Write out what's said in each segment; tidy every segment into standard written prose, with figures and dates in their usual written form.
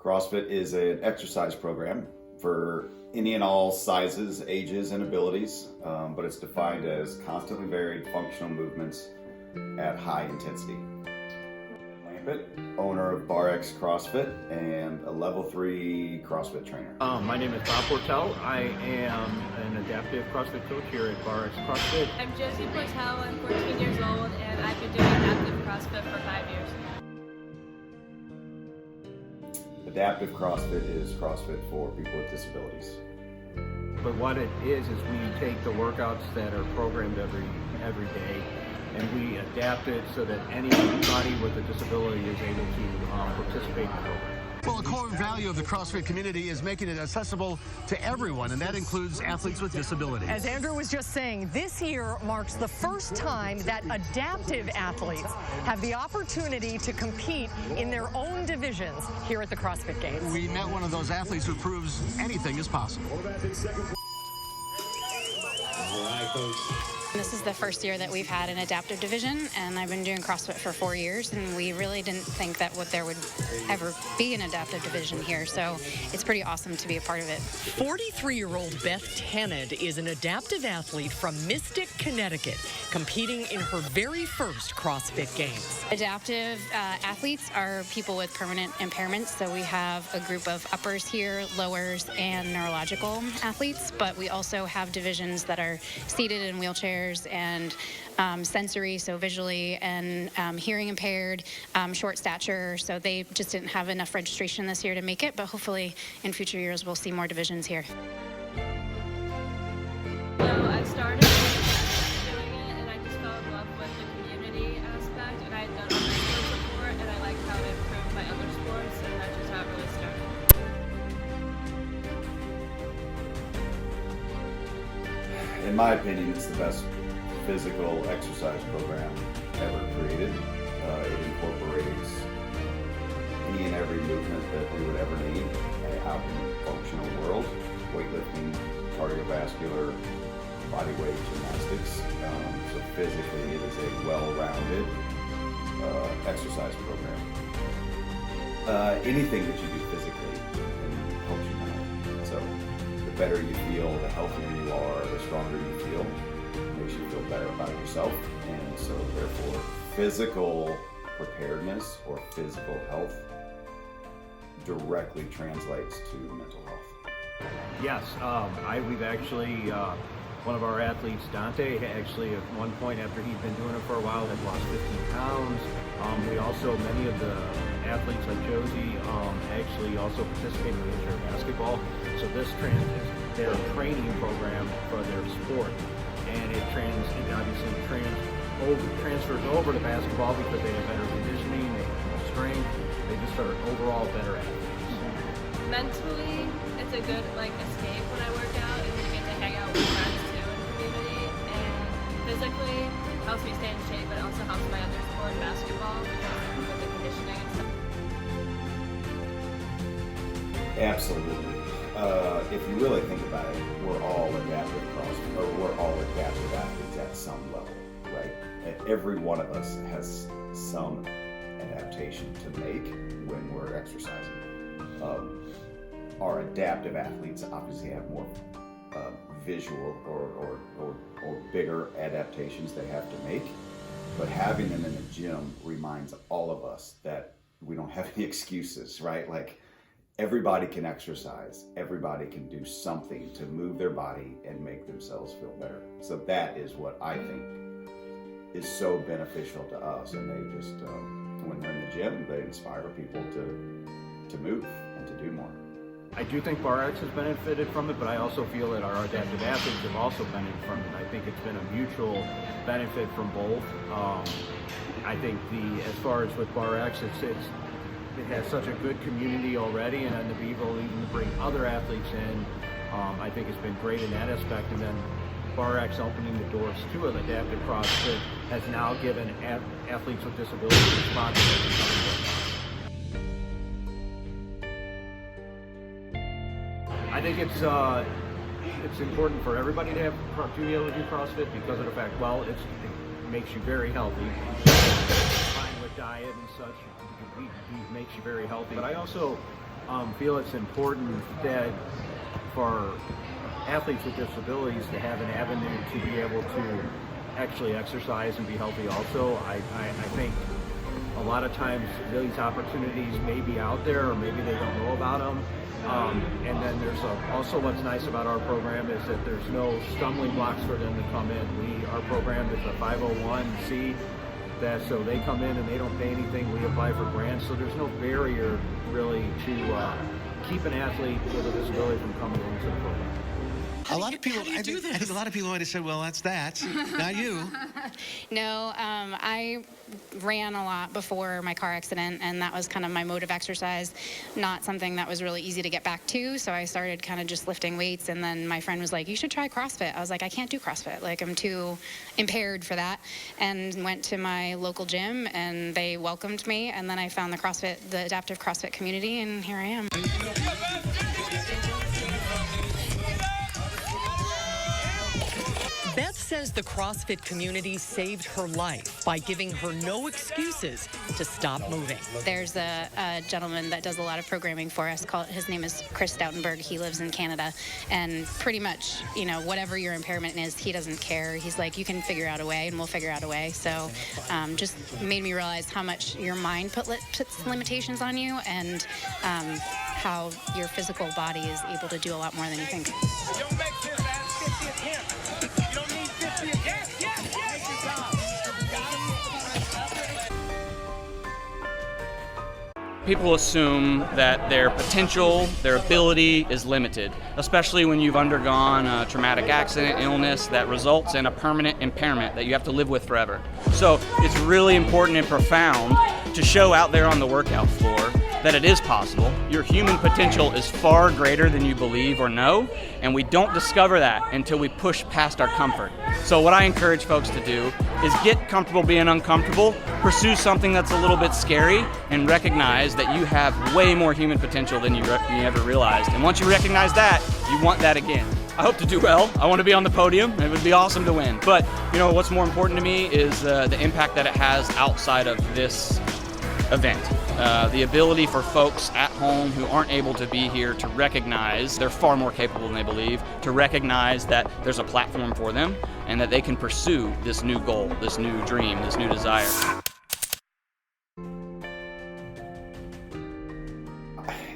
CrossFit is an exercise program for any and all sizes, ages, and abilities, but it's defined as constantly varied functional movements at high intensity. Owner of BarX CrossFit and a level 3 CrossFit trainer. My name is Bob Portel. I am an adaptive CrossFit coach here at BarX CrossFit. I'm Josie Portel. I'm 14 years old and I've been doing adaptive CrossFit for 5 years. Adaptive CrossFit is CrossFit for people with disabilities. But what it is we take the workouts that are programmed every day and we adapt it so that anybody with a disability is able to participate in the program. Well, a core value of the CrossFit community is making it accessible to everyone, and that includes athletes with disabilities. As Andrew was just saying, this year marks the first time that adaptive athletes have the opportunity to compete in their own divisions here at the CrossFit Games. We met one of those athletes who proves anything is possible. All right, folks. This is the first year that we've had an adaptive division, and I've been doing CrossFit for 4 years, and we really didn't think that there would ever be an adaptive division here, so it's pretty awesome to be a part of it. 43-year-old Beth Tanid is an adaptive athlete from Mystic, Connecticut, competing in her very first CrossFit Games. Adaptive athletes are people with permanent impairments, so we have a group of uppers here, lowers, and neurological athletes, but we also have divisions that are seated in wheelchairs and sensory, so visually, and hearing impaired, short stature, so they just didn't have enough registration this year to make it, but hopefully in future years we'll see more divisions here. So I started doing it and I just fell in love with the community aspect, and I had done other sports before and I liked how it improved my other sports, and that's just how it really started. In my opinion, it's the best physical exercise program ever created. It incorporates any and every movement that we would ever need out in the functional world: weightlifting, cardiovascular, bodyweight gymnastics. So physically, it is a well-rounded exercise program. Anything that you do physically can help you mentally. So the better you feel, the healthier you are, the stronger you feel, makes you feel better about yourself. And so therefore, physical preparedness or physical health directly translates to mental health. Yes, we've actually, one of our athletes, Dante, actually at one point after he'd been doing it for a while had lost 15 pounds. We also, many of the athletes like Josie actually also participate in wheelchair basketball. So this is their training program for their sport. And it obviously transfers over to basketball because they have better conditioning, they have more strength, they just are overall better athletes. Mentally, it's a good escape when I work out, and you get to hang out with friends too in the community. And physically, helps me stay in shape, but it also helps my other sport, basketball, with the conditioning and stuff. Absolutely. If you really think about it, we're all adaptive CrossFit, or we're all adaptive athletes at some level, right? And every one of us has some adaptation to make when we're exercising. Our adaptive athletes obviously have more visual or bigger adaptations they have to make, but having them in the gym reminds all of us that we don't have any excuses, right? Like, everybody can exercise, everybody can do something to move their body and make themselves feel better. So that is what I think is so beneficial to us, and they just, when they're in the gym, they inspire people to move and to do more. I do think BarX has benefited from it, but I also feel that our adaptive athletes have also benefited from it. I think it's been a mutual benefit from both. I think as far as with BarX, it has such a good community already, and then to be able even to bring other athletes in, I think it's been great in that aspect. And then BarX opening the doors to an adaptive CrossFit has now given athletes with disabilities responsibility to come in. I think it's important for everybody to be able to do CrossFit because of the fact, well, it makes you very healthy. Combined with diet and such, it makes you very healthy. But I also feel it's important that for athletes with disabilities to have an avenue to be able to actually exercise and be healthy also. I think a lot of times these opportunities may be out there or maybe they don't know about them. And then there's also what's nice about our program is that there's no stumbling blocks for them to come in. Our program is a 501c, so they come in and they don't pay anything. We apply for grants, so there's no barrier really to keep an athlete with a disability from coming into the program. A lot of people, I think a lot of people might have said, well, that's that, not you. No, I ran a lot before my car accident, and that was kind of my mode of exercise, not something that was really easy to get back to, so I started kind of just lifting weights, and then my friend was like, you should try CrossFit. I was like, I can't do CrossFit, like I'm too impaired for that, and went to my local gym, and they welcomed me, and then I found the adaptive CrossFit community, and here I am. Beth says the CrossFit community saved her life by giving her no excuses to stop moving. There's a gentleman that does a lot of programming for us. His name is Chris Stoutenberg. He lives in Canada, and pretty much, whatever your impairment is, he doesn't care. He's like, you can figure out a way, and we'll figure out a way. So just made me realize how much your mind puts limitations on you, and how your physical body is able to do a lot more than you think. People assume that their potential, their ability is limited, especially when you've undergone a traumatic accident, illness that results in a permanent impairment that you have to live with forever. So it's really important and profound to show out there on the workout floor that it is possible. Your human potential is far greater than you believe or know, and we don't discover that until we push past our comfort. So what I encourage folks to do is get comfortable being uncomfortable, pursue something that's a little bit scary, and recognize that you have way more human potential than you ever realized. And once you recognize that, you want that again. I hope to do well. I want to be on the podium. It would be awesome to win. But what's more important to me is the impact that it has outside of this event. The ability for folks at home who aren't able to be here to recognize they're far more capable than they believe, to recognize that there's a platform for them and that they can pursue this new goal, this new dream, this new desire.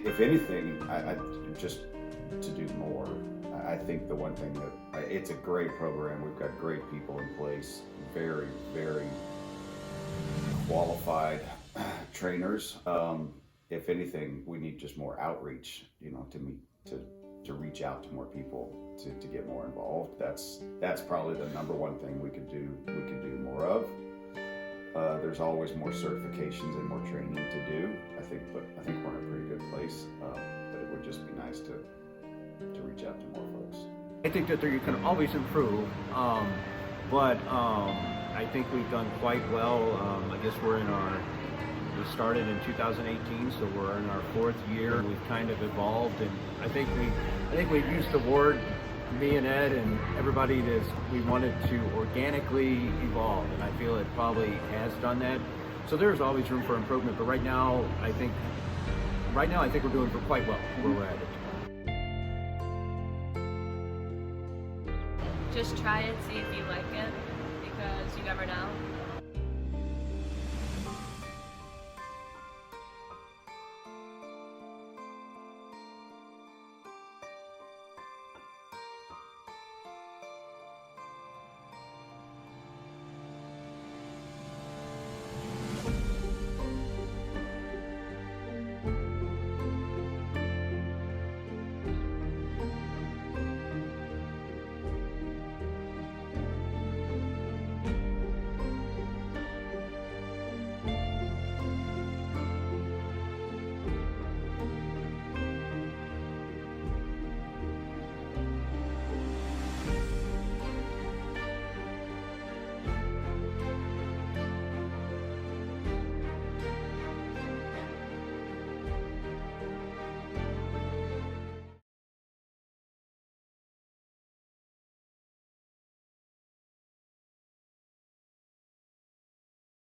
If anything, I just to do more. I think the one thing that it's a great program. We've got great people in place, very, very qualified trainers. If anything, we need just more outreach, to reach out to more people, to get more involved. That's probably the number one thing we could do more of. There's always more certifications and more training to do, I think we're in a pretty good place. But it would just be nice to reach out to more folks. I think that you can always improve, but I think we've done quite well. I guess we started in 2018, so we're in our 4th year. We've kind of evolved, and I think we've used the word, me and Ed and everybody, we wanted to organically evolve, and I feel it probably has done that. So there's always room for improvement, but right now I think we're doing quite well where we're at it. Just try it, see if you like it, because you never know.